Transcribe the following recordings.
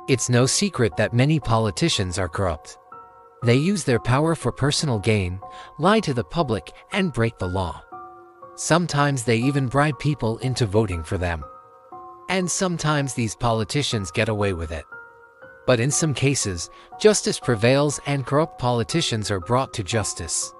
It's no secret that many politicians are corrupt. They use their power for personal gain, lie to the public, and break the law. Sometimes they even bribe people into voting for them. And sometimes these politicians get away with it. But in some cases, justice prevails and corrupt politicians are brought to justice.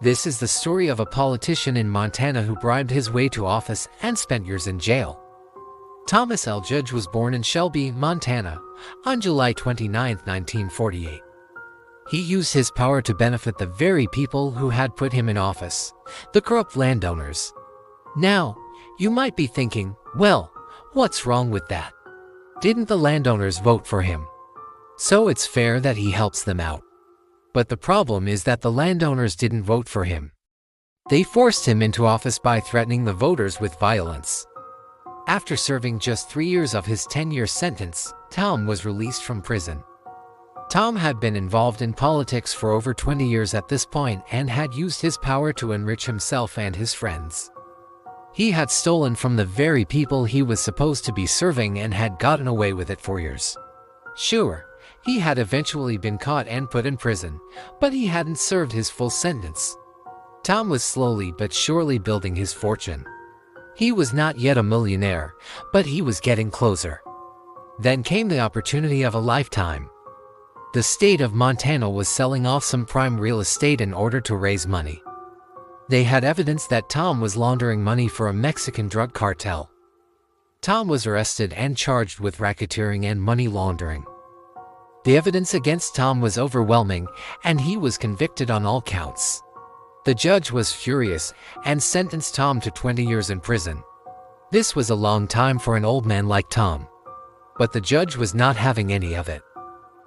This is the story of a politician in Montana who bribed his way to office and spent years in jail. Thomas L. Judge was born in Shelby, Montana, on July 29, 1948. He used his power to benefit the very people who had put him in office, the corrupt landowners. Now, you might be thinking, well, what's wrong with that? Didn't the landowners vote for him? So it's fair that he helps them out. But the problem is that the landowners didn't vote for him. They forced him into office by threatening the voters with violence. After serving just 3 years of his 10-year sentence, Tom was released from prison. Tom had been involved in politics for over 20 years at this point and had used his power to enrich himself and his friends. He had stolen from the very people he was supposed to be serving and had gotten away with it for years. Sure, he had eventually been caught and put in prison, but he hadn't served his full sentence. Tom was slowly but surely building his fortune. He was not yet a millionaire, but he was getting closer. Then came the opportunity of a lifetime. The state of Montana was selling off some prime real estate in order to raise money. They had evidence that Tom was laundering money for a Mexican drug cartel. Tom was arrested and charged with racketeering and money laundering. The evidence against Tom was overwhelming, and he was convicted on all counts. The judge was furious and sentenced Tom to 20 years in prison. This was a long time for an old man like Tom. But the judge was not having any of it.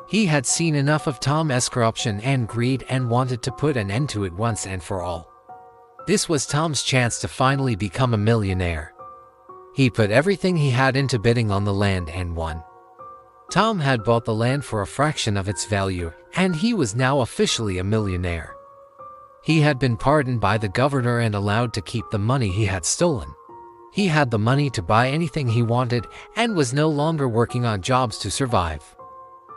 He had seen enough of Tom's corruption and greed and wanted to put an end to it once and for all. This was Tom's chance to finally become a millionaire. He put everything he had into bidding on the land and won. Tom had bought the land for a fraction of its value, and he was now officially a millionaire. He had been pardoned by the governor and allowed to keep the money he had stolen. He had the money to buy anything he wanted and was no longer working on jobs to survive.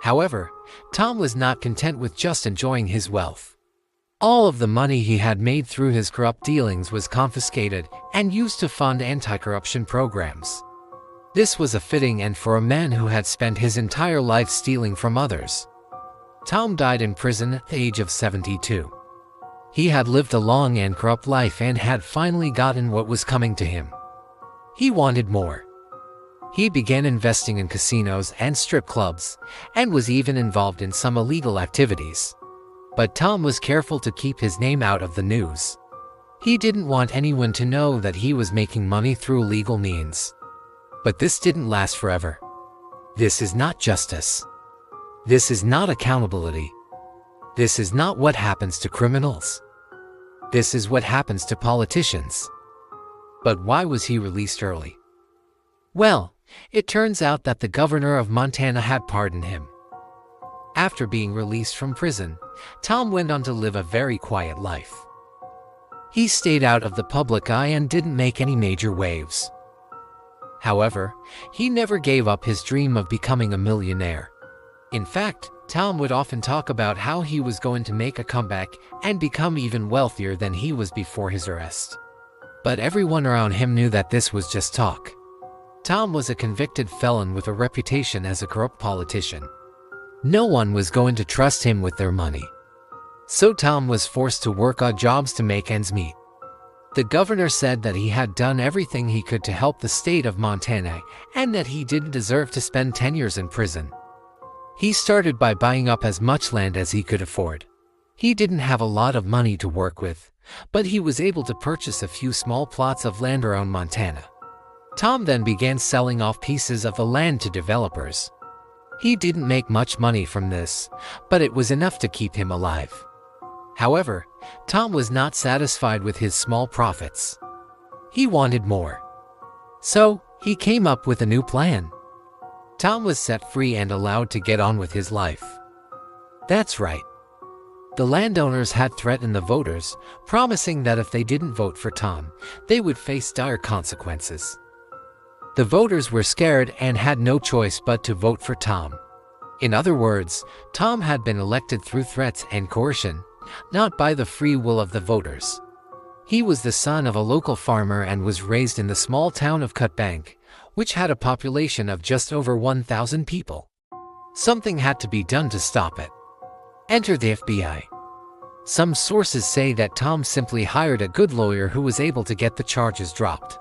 However, Tom was not content with just enjoying his wealth. All of the money he had made through his corrupt dealings was confiscated and used to fund anti-corruption programs. This was a fitting end for a man who had spent his entire life stealing from others. Tom died in prison at the age of 72. He had lived a long and corrupt life and had finally gotten what was coming to him. He wanted more. He began investing in casinos and strip clubs, and was even involved in some illegal activities. But Tom was careful to keep his name out of the news. He didn't want anyone to know that he was making money through legal means. But this didn't last forever. This is not justice. This is not accountability. This is not what happens to criminals. This is what happens to politicians. But why was he released early? Well, it turns out that the governor of Montana had pardoned him. After being released from prison, Tom went on to live a very quiet life. He stayed out of the public eye and didn't make any major waves. However, he never gave up his dream of becoming a millionaire. In fact, Tom would often talk about how he was going to make a comeback and become even wealthier than he was before his arrest. But everyone around him knew that this was just talk. Tom was a convicted felon with a reputation as a corrupt politician. No one was going to trust him with their money. So Tom was forced to work odd jobs to make ends meet. The governor said that he had done everything he could to help the state of Montana and that he didn't deserve to spend 10 years in prison. He started by buying up as much land as he could afford. He didn't have a lot of money to work with, but he was able to purchase a few small plots of land around Montana. Tom then began selling off pieces of the land to developers. He didn't make much money from this, but it was enough to keep him alive. However, Tom was not satisfied with his small profits. He wanted more. So, he came up with a new plan. Tom was set free and allowed to get on with his life. That's right. The landowners had threatened the voters, promising that if they didn't vote for Tom, they would face dire consequences. The voters were scared and had no choice but to vote for Tom. In other words, Tom had been elected through threats and coercion, not by the free will of the voters. He was the son of a local farmer and was raised in the small town of Cutbank, which had a population of just over 1,000 people. Something had to be done to stop it. Enter the FBI. Some sources say that Tom simply hired a good lawyer who was able to get the charges dropped.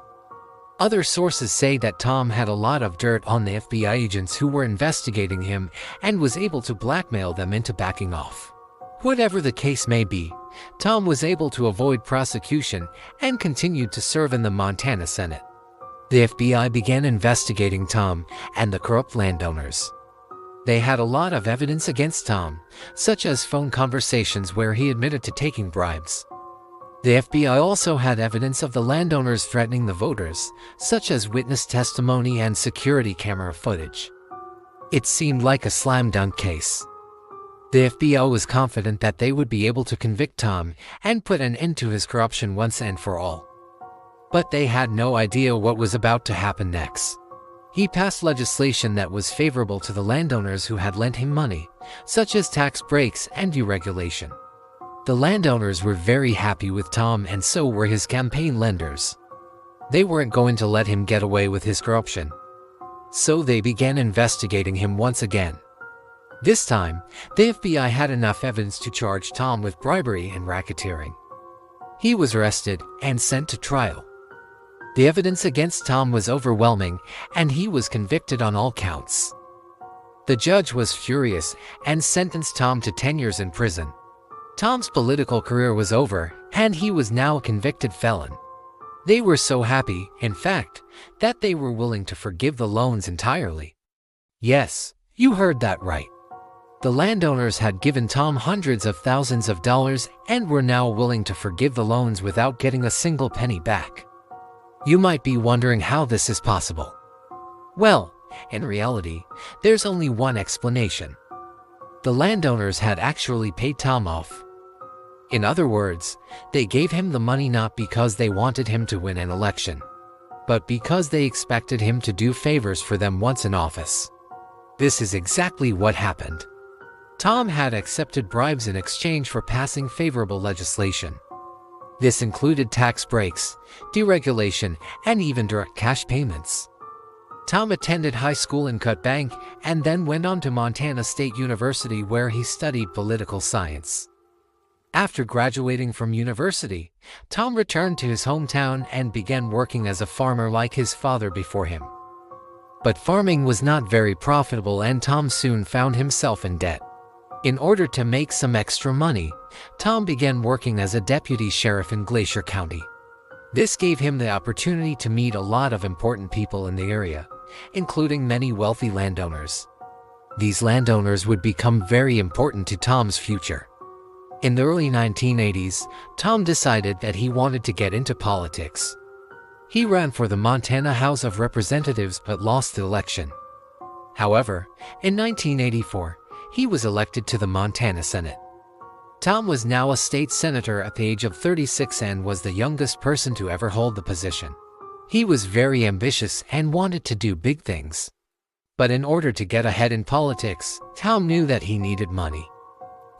Other sources say that Tom had a lot of dirt on the FBI agents who were investigating him and was able to blackmail them into backing off. Whatever the case may be, Tom was able to avoid prosecution and continued to serve in the Montana Senate. The FBI began investigating Tom and the corrupt landowners. They had a lot of evidence against Tom, such as phone conversations where he admitted to taking bribes. The FBI also had evidence of the landowners threatening the voters, such as witness testimony and security camera footage. It seemed like a slam dunk case. The FBI was confident that they would be able to convict Tom and put an end to his corruption once and for all. But they had no idea what was about to happen next. He passed legislation that was favorable to the landowners who had lent him money, such as tax breaks and deregulation. The landowners were very happy with Tom and so were his campaign lenders. They weren't going to let him get away with his corruption. So they began investigating him once again. This time, the FBI had enough evidence to charge Tom with bribery and racketeering. He was arrested and sent to trial. The evidence against Tom was overwhelming, and he was convicted on all counts. The judge was furious and sentenced Tom to 10 years in prison. Tom's political career was over, and he was now a convicted felon. They were so happy, in fact, that they were willing to forgive the loans entirely. Yes, you heard that right. The landowners had given Tom hundreds of thousands of dollars and were now willing to forgive the loans without getting a single penny back. You might be wondering how this is possible. Well, in reality, there's only one explanation. The landowners had actually paid Tom off. In other words, they gave him the money not because they wanted him to win an election, but because they expected him to do favors for them once in office. This is exactly what happened. Tom had accepted bribes in exchange for passing favorable legislation. This included tax breaks, deregulation, and even direct cash payments. Tom attended high school in Cutbank and then went on to Montana State University where he studied political science. After graduating from university, Tom returned to his hometown and began working as a farmer like his father before him. But farming was not very profitable and Tom soon found himself in debt. In order to make some extra money, Tom began working as a deputy sheriff in Glacier County. This gave him the opportunity to meet a lot of important people in the area, including many wealthy landowners. These landowners would become very important to Tom's future. In the early 1980s, Tom decided that he wanted to get into politics. He ran for the Montana House of Representatives but lost the election. However, in 1984, he was elected to the Montana Senate. Tom was now a state senator at the age of 36 and was the youngest person to ever hold the position. He was very ambitious and wanted to do big things. But in order to get ahead in politics, Tom knew that he needed money.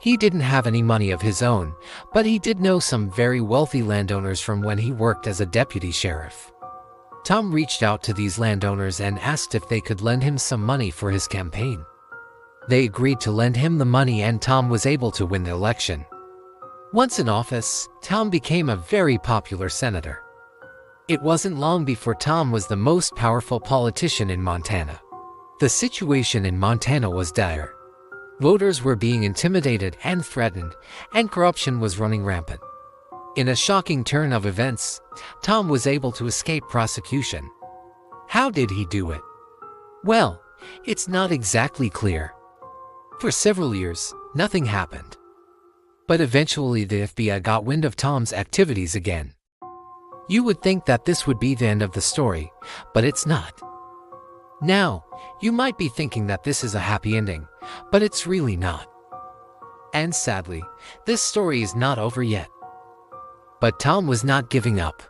He didn't have any money of his own, but he did know some very wealthy landowners from when he worked as a deputy sheriff. Tom reached out to these landowners and asked if they could lend him some money for his campaign. They agreed to lend him the money and Tom was able to win the election. Once in office, Tom became a very popular senator. It wasn't long before Tom was the most powerful politician in Montana. The situation in Montana was dire. Voters were being intimidated and threatened, and corruption was running rampant. In a shocking turn of events, Tom was able to escape prosecution. How did he do it? Well, it's not exactly clear. For several years, nothing happened. But eventually the FBI got wind of Tom's activities again. You would think that this would be the end of the story, but it's not. Now, you might be thinking that this is a happy ending, but it's really not. And sadly, this story is not over yet. But Tom was not giving up.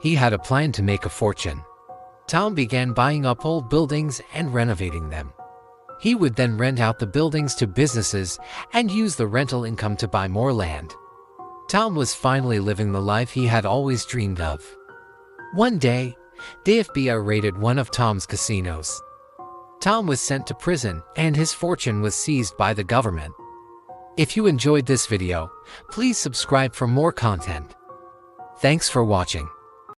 He had a plan to make a fortune. Tom began buying up old buildings and renovating them. He would then rent out the buildings to businesses and use the rental income to buy more land. Tom was finally living the life he had always dreamed of. One day, the FBI raided one of Tom's casinos. Tom was sent to prison and his fortune was seized by the government. If you enjoyed this video, please subscribe for more content. Thanks for watching.